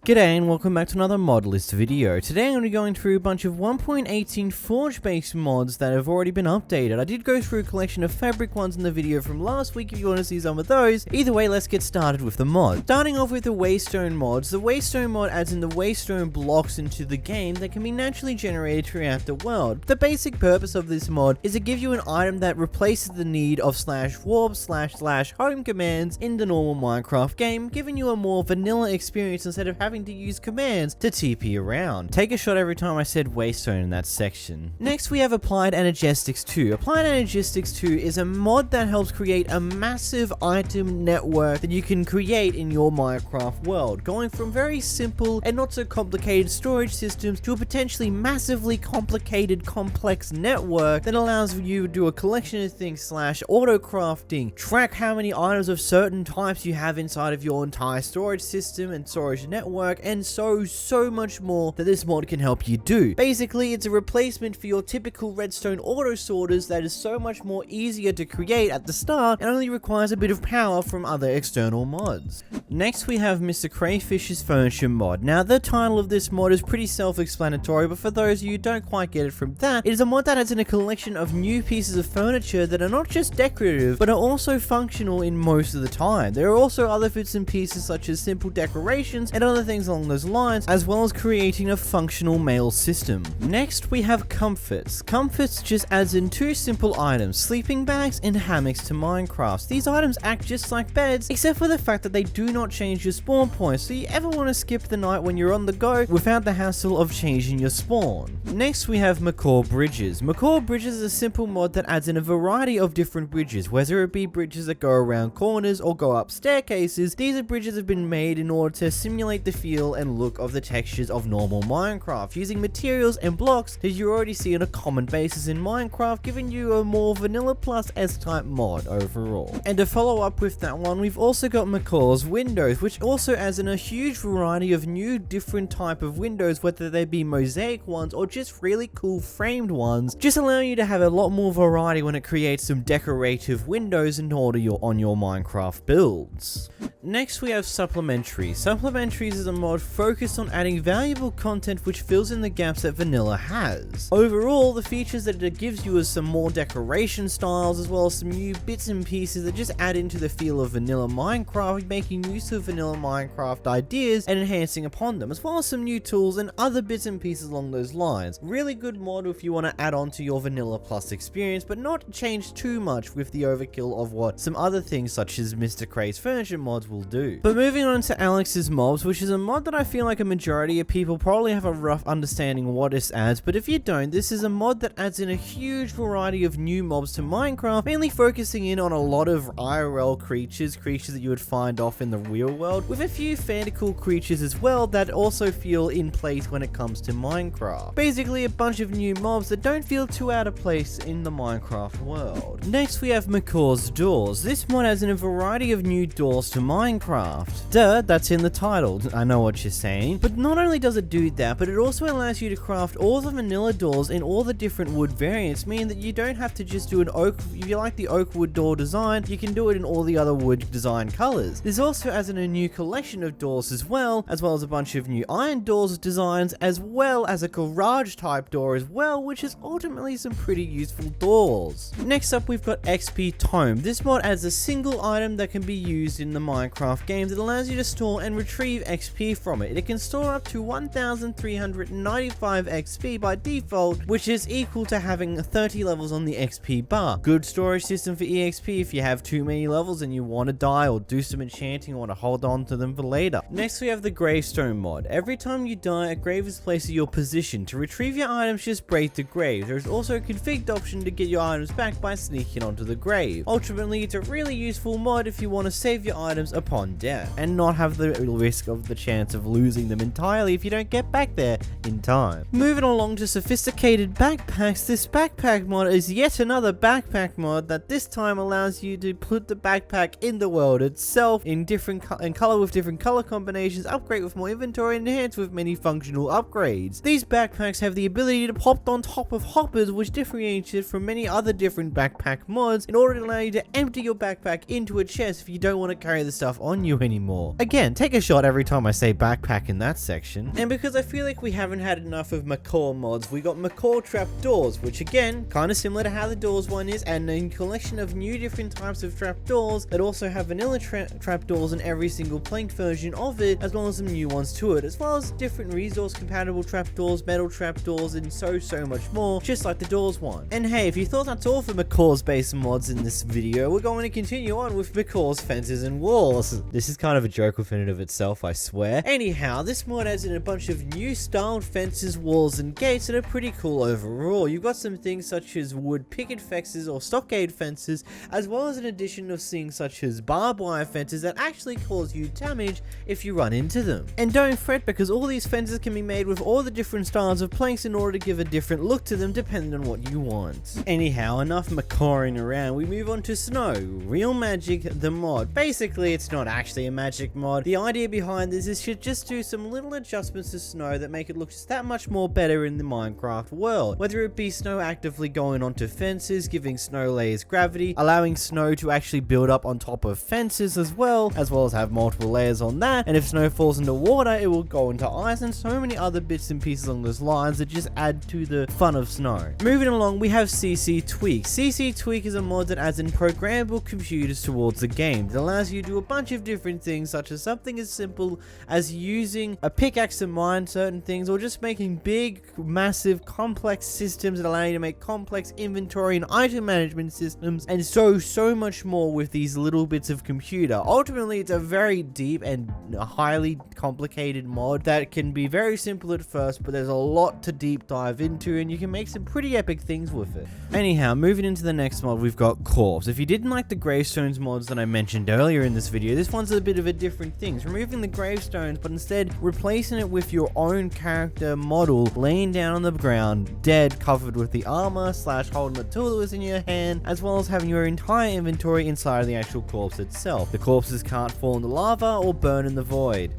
G'day and welcome back to another mod list video. Today I'm going to be going through a bunch of 1.18 Forge based mods that have already been updated. I did go through a collection of fabric ones in the video from last week if you want to see some of those. Either way, let's get started with the mod. Starting off with the Waystone mods. The Waystone mod adds in the Waystone blocks into the game that can be naturally generated throughout the world. The basic purpose of this mod is to give you an item that replaces the need of /warp//home commands in the normal Minecraft game, giving you a more vanilla experience instead of having to use commands to TP around. Take a shot every time I said Waystone in that section. Next we have Applied Energistics 2. Applied Energistics 2 is a mod that helps create a massive item network that you can create in your Minecraft world, going from very simple and not so complicated storage systems to a potentially massively complicated complex network that allows you to do a collection of things /auto crafting, track how many items of certain types you have inside of your entire storage system and storage network, and so much more that this mod can help you do. Basically, it's a replacement for your typical redstone auto sorters that is so much more easier to create at the start and only requires a bit of power from other external mods. Next we have Mr. Crayfish's furniture mod. Now the title of this mod is pretty self-explanatory, but for those of you who don't quite get it from that, it is a mod that adds in a collection of new pieces of furniture that are not just decorative, but are also functional in most of the time. There are also other bits and pieces such as simple decorations and other things along those lines, as well as creating a functional mail system. Next we have Comforts. Comforts just adds in two simple items, sleeping bags and hammocks to Minecraft. These items act just like beds, except for the fact that they do not change your spawn point, so you ever want to skip the night when you're on the go without the hassle of changing your spawn. Next we have Macaw bridges. Macaw bridges is a simple mod that adds in a variety of different bridges, whether it be bridges that go around corners or go up staircases. These are bridges that have been made in order to simulate the feel and look of the textures of normal Minecraft, using materials and blocks that you already see on a common basis in Minecraft, giving you a more vanilla plus S-type mod overall. And to follow up with that one, we've also got Macaw's windows, which also adds in a huge variety of new different type of windows, whether they be mosaic ones or just really cool framed ones, just allowing you to have a lot more variety when it creates some decorative windows in order on your Minecraft builds. Next we have Supplementaries. Supplementaries is a mod focused on adding valuable content which fills in the gaps that vanilla has. Overall, the features that it gives you is some more decoration styles, as well as some new bits and pieces that just add into the feel of vanilla Minecraft, making use of vanilla Minecraft ideas and enhancing upon them, as well as some new tools and other bits and pieces along those lines. Really good mod if you want to add on to your vanilla plus experience, but not change too much with the overkill of what some other things such as Mr. Cray's furniture mods will do. But moving on to Alex's mobs, which is a mod that I feel like a majority of people probably have a rough understanding of what this adds, but if you don't, this is a mod that adds in a huge variety of new mobs to Minecraft, mainly focusing in on a lot of IRL creatures that you would find off in the real world, with a few fairly cool creatures as well that also feel in place when it comes to Minecraft. Basically a bunch of new mobs that don't feel too out of place in the Minecraft world. Next we have Macaw's doors. This mod adds in a variety of new doors to Minecraft. Duh, that's in the title, I know what you're saying. But not only does it do that, but it also allows you to craft all the vanilla doors in all the different wood variants, meaning that you don't have to just do an oak. If you like the oak wood door design, you can do it in all the other wood design colors. This also adds in a new collection of doors as well as a bunch of new iron doors designs, as well as a garage type door as well, which is ultimately some pretty useful doors. Next up we've got XP Tome. This mod adds a single item that can be used in the Minecraft game that allows you to store and retrieve XP from it. It can store up to 1395 XP by default, which is equal to having 30 levels on the XP bar. Good storage system for EXP if you have too many levels and you want to die or do some enchanting or want to hold on to them for later. Next we have the Gravestone mod. Every time you die, a grave is placed at your position. To retrieve your items, just break the grave. There is also a configured option to get your items back by sneaking onto the grave. Ultimately, it's a really useful mod if you want to save your items upon death and not have the risk of the chance of losing them entirely if you don't get back there in time. Moving along to sophisticated backpacks, this backpack mod is yet another backpack mod that this time allows you to put the backpack in the world itself in different color with different color combinations, upgrade with more inventory, and enhance with many functional upgrades. These backpacks have the ability to pop on top of hoppers, which differentiates it from many other different backpack mods in order to allow you to empty your backpack into a chest if you don't want to carry the stuff on you anymore. Again, take a shot every time I say backpack in that section. And because I feel like we haven't had enough of Macaw mods, we got Macaw Trapdoors, which again, kind of similar to how the doors one is, and a collection of new different types of trapdoors that also have vanilla trapdoors in every single planked version of it, as well as some new ones to it, as well as different resource compatible trapdoors, metal trapdoors, and so much more, just like the doors one. And hey, if you thought that's all for Macaw's base mods in this video, we're going to continue on with Macaw's fences and walls. This is kind of a joke within and of itself, I swear. Anyhow, this mod adds in a bunch of new styled fences, walls, and gates that are pretty cool overall. You've got some things such as wood picket fences or stockade fences, as well as an addition of things such as barbed wire fences that actually cause you damage if you run into them. And don't fret, because all these fences can be made with all the different styles of planks in order to give a different look to them depending on what you want. Anyhow, enough macawing around, we move on to Snow, Real Magic the mod. Basically, it's not actually a magic mod. The idea behind this is to just do some little adjustments to Snow that make it look just that much more better in the Minecraft world. Whether it be Snow actively going onto fences, giving Snow layers gravity, allowing Snow to actually build up on top of fences as well as have multiple layers on that, and if Snow falls into water, it will go into ice, and so many other bits and pieces along those lines that just add to the fun of Snow. Moving along, we have CC Tweak. CC Tweak is a mod that adds in programmable computers towards the game. It allows you to do a bunch of different things, such as something as simple as using a pickaxe to mine certain things, or just making big, massive, complex systems that allow you to make complex inventory and item management systems, and so much more with these little bits of computer. Ultimately, it's a very deep and highly complicated mod that can be very simple at first, but there's a lot to deep dive into, and you can make some pretty epic things with it. Anyhow, moving into the next mod, we've got Corpse. If you didn't like the Gravestones mods that I mentioned earlier in this video, this one's a bit of a different thing. It's removing the gravestones, but instead replacing it with your own character model laying down on the ground, dead, covered with the armor / holding the tool that was in your hand, as well as having your entire inventory inside of the actual corpse itself. The corpses can't fall in the lava or burn in the void.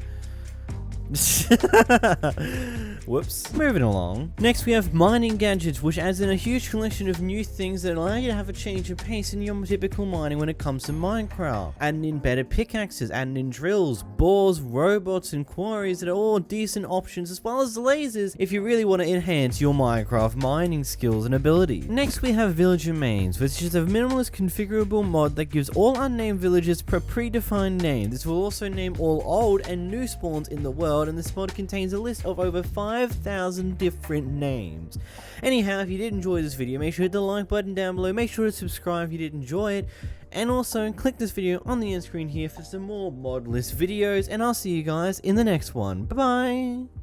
Whoops. Moving along. Next we have mining gadgets, which adds in a huge collection of new things that allow you to have a change of pace in your typical mining when it comes to Minecraft. Adding in better pickaxes, adding in drills, bores, robots, and quarries that are all decent options, as well as lasers if you really want to enhance your Minecraft mining skills and ability. Next we have villager mains, which is a minimalist configurable mod that gives all unnamed villagers predefined names. This will also name all old and new spawns in the world, and this mod contains a list of over 5,000 different names. Anyhow, if you did enjoy this video, make sure to hit the like button down below, make sure to subscribe if you did enjoy it, and also click this video on the end screen here for some more mod list videos, and I'll see you guys in the next one. Bye bye!